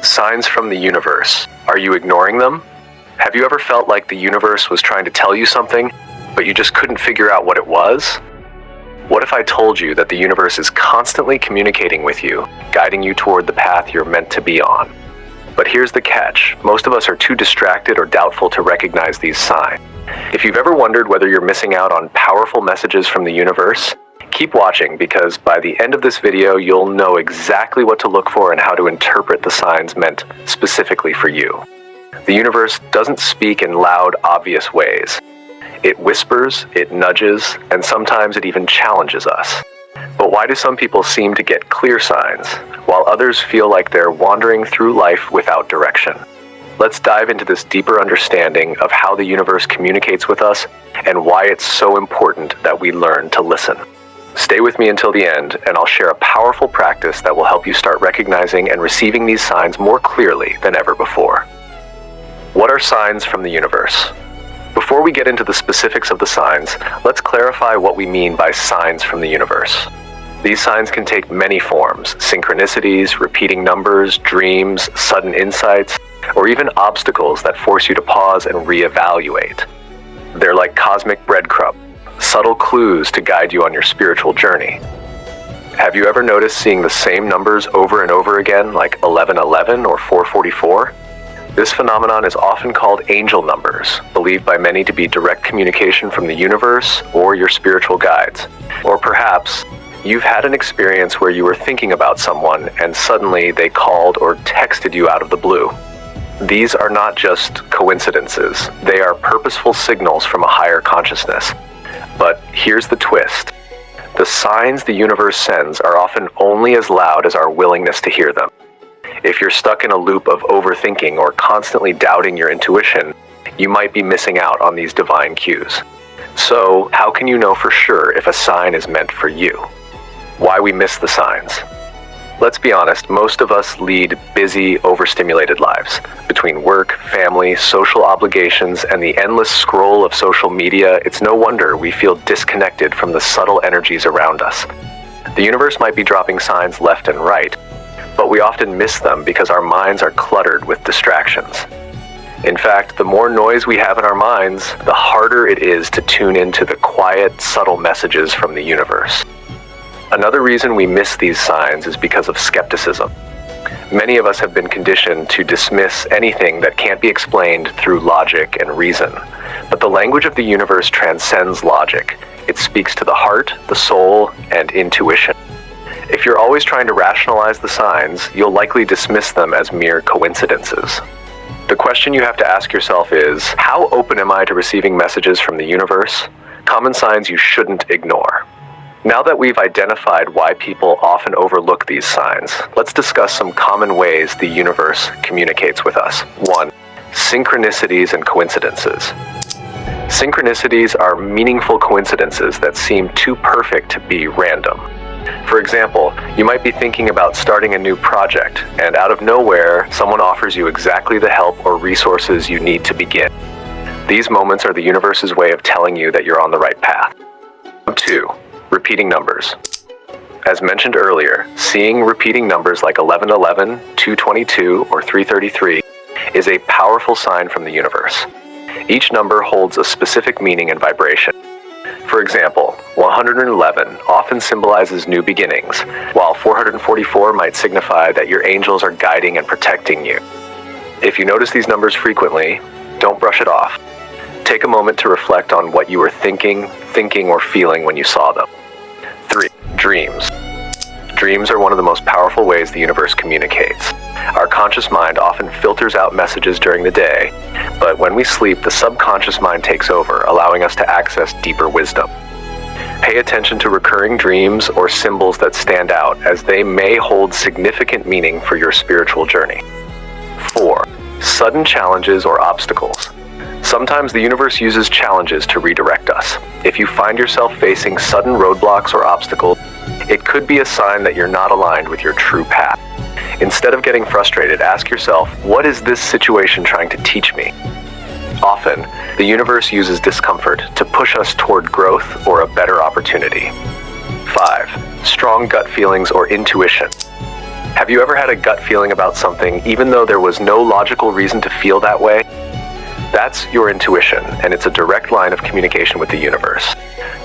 Signs from the universe. Are you ignoring them? Have you ever felt like the universe was trying to tell you something, but you just couldn't figure out what it was? What if I told you that the universe is constantly communicating with you, guiding you toward the path you're meant to be on? But here's the catch. Most of us are too distracted or doubtful to recognize these signs. If you've ever wondered whether you're missing out on powerful messages from the universe, keep watching, because by the end of this video, you'll know exactly what to look for and how to interpret the signs meant specifically for you. The universe doesn't speak in loud, obvious ways. It whispers, it nudges, and sometimes it even challenges us. But why do some people seem to get clear signs, while others feel like they're wandering through life without direction? Let's dive into this deeper understanding of how the universe communicates with us and why it's so important that we learn to listen. Stay with me until the end, and I'll share a powerful practice that will help you start recognizing and receiving these signs more clearly than ever before. What are signs from the universe? Before we get into the specifics of the signs, let's clarify what we mean by signs from the universe. These signs can take many forms: synchronicities, repeating numbers, dreams, sudden insights, or even obstacles that force you to pause and reevaluate. They're like cosmic breadcrumbs, subtle clues to guide you on your spiritual journey. Have you ever noticed seeing the same numbers over and over again, like 1111 or 444? This phenomenon is often called angel numbers, believed by many to be direct communication from the universe or your spiritual guides. Or perhaps you've had an experience where you were thinking about someone and suddenly they called or texted you out of the blue. These are not just coincidences. They are purposeful signals from a higher consciousness. But here's the twist. The signs the universe sends are often only as loud as our willingness to hear them. If you're stuck in a loop of overthinking or constantly doubting your intuition, you might be missing out on these divine cues. So, how can you know for sure if a sign is meant for you? Why we miss the signs? Let's be honest, most of us lead busy, overstimulated lives. Between work, family, social obligations, and the endless scroll of social media, it's no wonder we feel disconnected from the subtle energies around us. The universe might be dropping signs left and right, but we often miss them because our minds are cluttered with distractions. In fact, the more noise we have in our minds, the harder it is to tune into the quiet, subtle messages from the universe. Another reason we miss these signs is because of skepticism. Many of us have been conditioned to dismiss anything that can't be explained through logic and reason. But the language of the universe transcends logic. It speaks to the heart, the soul, and intuition. If you're always trying to rationalize the signs, you'll likely dismiss them as mere coincidences. The question you have to ask yourself is, how open am I to receiving messages from the universe? Common signs you shouldn't ignore. Now that we've identified why people often overlook these signs, let's discuss some common ways the universe communicates with us. 1. Synchronicities and coincidences. Synchronicities are meaningful coincidences that seem too perfect to be random. For example, you might be thinking about starting a new project, and out of nowhere, someone offers you exactly the help or resources you need to begin. These moments are the universe's way of telling you that you're on the right path. 2. Repeating numbers. As mentioned earlier, seeing repeating numbers like 1111, 222, or 333 is a powerful sign from the universe. Each number holds a specific meaning and vibration. For example, 111 often symbolizes new beginnings, while 444 might signify that your angels are guiding and protecting you. If you notice these numbers frequently, don't brush it off. Take a moment to reflect on what you were thinking, or feeling when you saw them. 3. Dreams. Dreams are one of the most powerful ways the universe communicates. Our conscious mind often filters out messages during the day, but when we sleep, the subconscious mind takes over, allowing us to access deeper wisdom. Pay attention to recurring dreams or symbols that stand out, as they may hold significant meaning for your spiritual journey. 4. Sudden challenges or obstacles. Sometimes the universe uses challenges to redirect us. If you find yourself facing sudden roadblocks or obstacles, it could be a sign that you're not aligned with your true path. Instead of getting frustrated, ask yourself, what is this situation trying to teach me? Often, the universe uses discomfort to push us toward growth or a better opportunity. 5. Strong gut feelings or intuition. Have you ever had a gut feeling about something even though there was no logical reason to feel that way? That's your intuition, and it's a direct line of communication with the universe.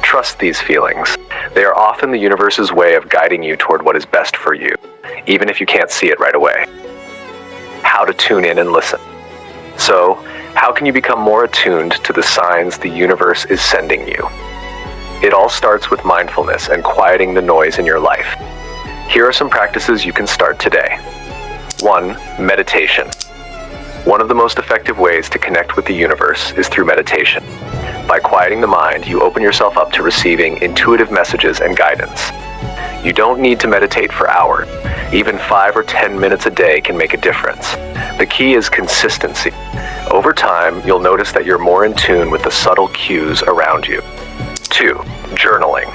Trust these feelings. They are often the universe's way of guiding you toward what is best for you, even if you can't see it right away. How to tune in and listen. So, how can you become more attuned to the signs the universe is sending you? It all starts with mindfulness and quieting the noise in your life. Here are some practices you can start today. 1. Meditation. One of the most effective ways to connect with the universe is through meditation. By quieting the mind, you open yourself up to receiving intuitive messages and guidance. You don't need to meditate for hours. Even 5 or 10 minutes a day can make a difference. The key is consistency. Over time, you'll notice that you're more in tune with the subtle cues around you. 2. Journaling.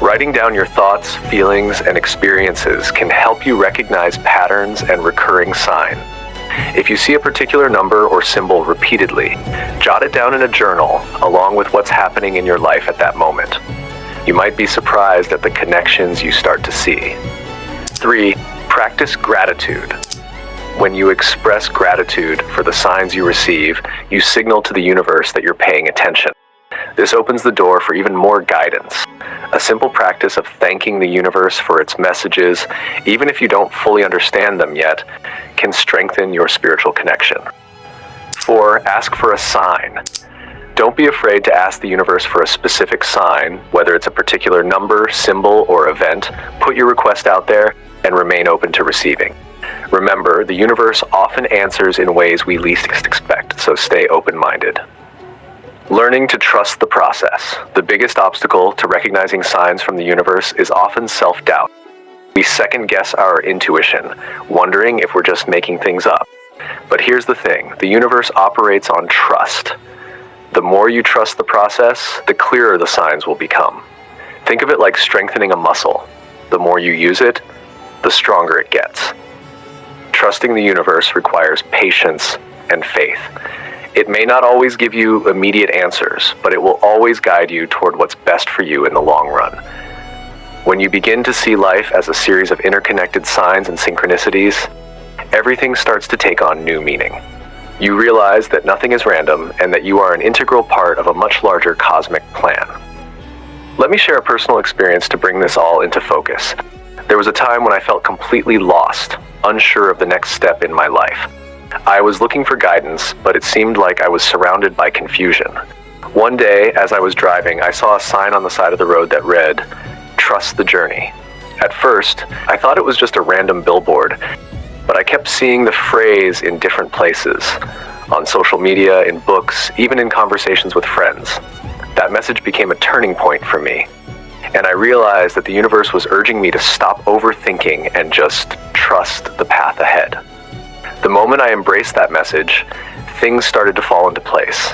Writing down your thoughts, feelings, and experiences can help you recognize patterns and recurring signs. If you see a particular number or symbol repeatedly, jot it down in a journal along with what's happening in your life at that moment. You might be surprised at the connections you start to see. 3. Practice gratitude. When you express gratitude for the signs you receive, you signal to the universe that you're paying attention. This opens the door for even more guidance. A simple practice of thanking the universe for its messages, even if you don't fully understand them yet, can strengthen your spiritual connection. 4. Ask for a sign. Don't be afraid to ask the universe for a specific sign, whether it's a particular number, symbol, or event. Put your request out there and remain open to receiving. Remember, the universe often answers in ways we least expect, so stay open-minded. Learning to trust the process. The biggest obstacle to recognizing signs from the universe is often self-doubt. We second-guess our intuition, wondering if we're just making things up. But here's the thing, the universe operates on trust. The more you trust the process, the clearer the signs will become. Think of it like strengthening a muscle. The more you use it, the stronger it gets. Trusting the universe requires patience and faith. It may not always give you immediate answers, but it will always guide you toward what's best for you in the long run. When you begin to see life as a series of interconnected signs and synchronicities, everything starts to take on new meaning. You realize that nothing is random and that you are an integral part of a much larger cosmic plan. Let me share a personal experience to bring this all into focus. There was a time when I felt completely lost, unsure of the next step in my life. I was looking for guidance, but it seemed like I was surrounded by confusion. One day, as I was driving, I saw a sign on the side of the road that read, "Trust the journey." At first, I thought it was just a random billboard, but I kept seeing the phrase in different places, on social media, in books, even in conversations with friends. That message became a turning point for me, and I realized that the universe was urging me to stop overthinking and just trust the path ahead. The moment I embraced that message, things started to fall into place.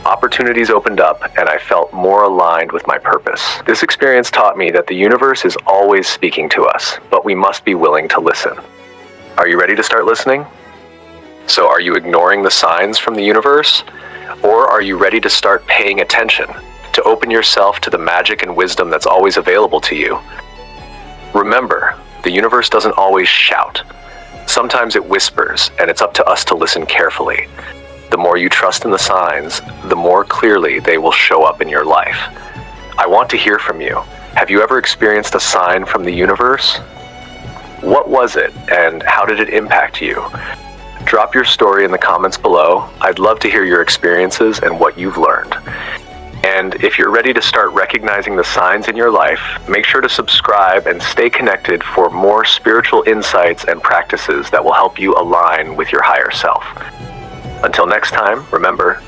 Opportunities opened up, and I felt more aligned with my purpose. This experience taught me that the universe is always speaking to us, but we must be willing to listen. Are you ready to start listening? So are you ignoring the signs from the universe? Or are you ready to start paying attention, to open yourself to the magic and wisdom that's always available to you? Remember, the universe doesn't always shout. Sometimes it whispers, and it's up to us to listen carefully. The more you trust in the signs, the more clearly they will show up in your life. I want to hear from you. Have you ever experienced a sign from the universe? What was it, and how did it impact you? Drop your story in the comments below. I'd love to hear your experiences and what you've learned. And if you're ready to start recognizing the signs in your life, make sure to subscribe and stay connected for more spiritual insights and practices that will help you align with your higher self. Until next time, remember,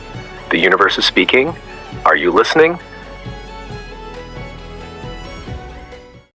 the universe is speaking. Are you listening?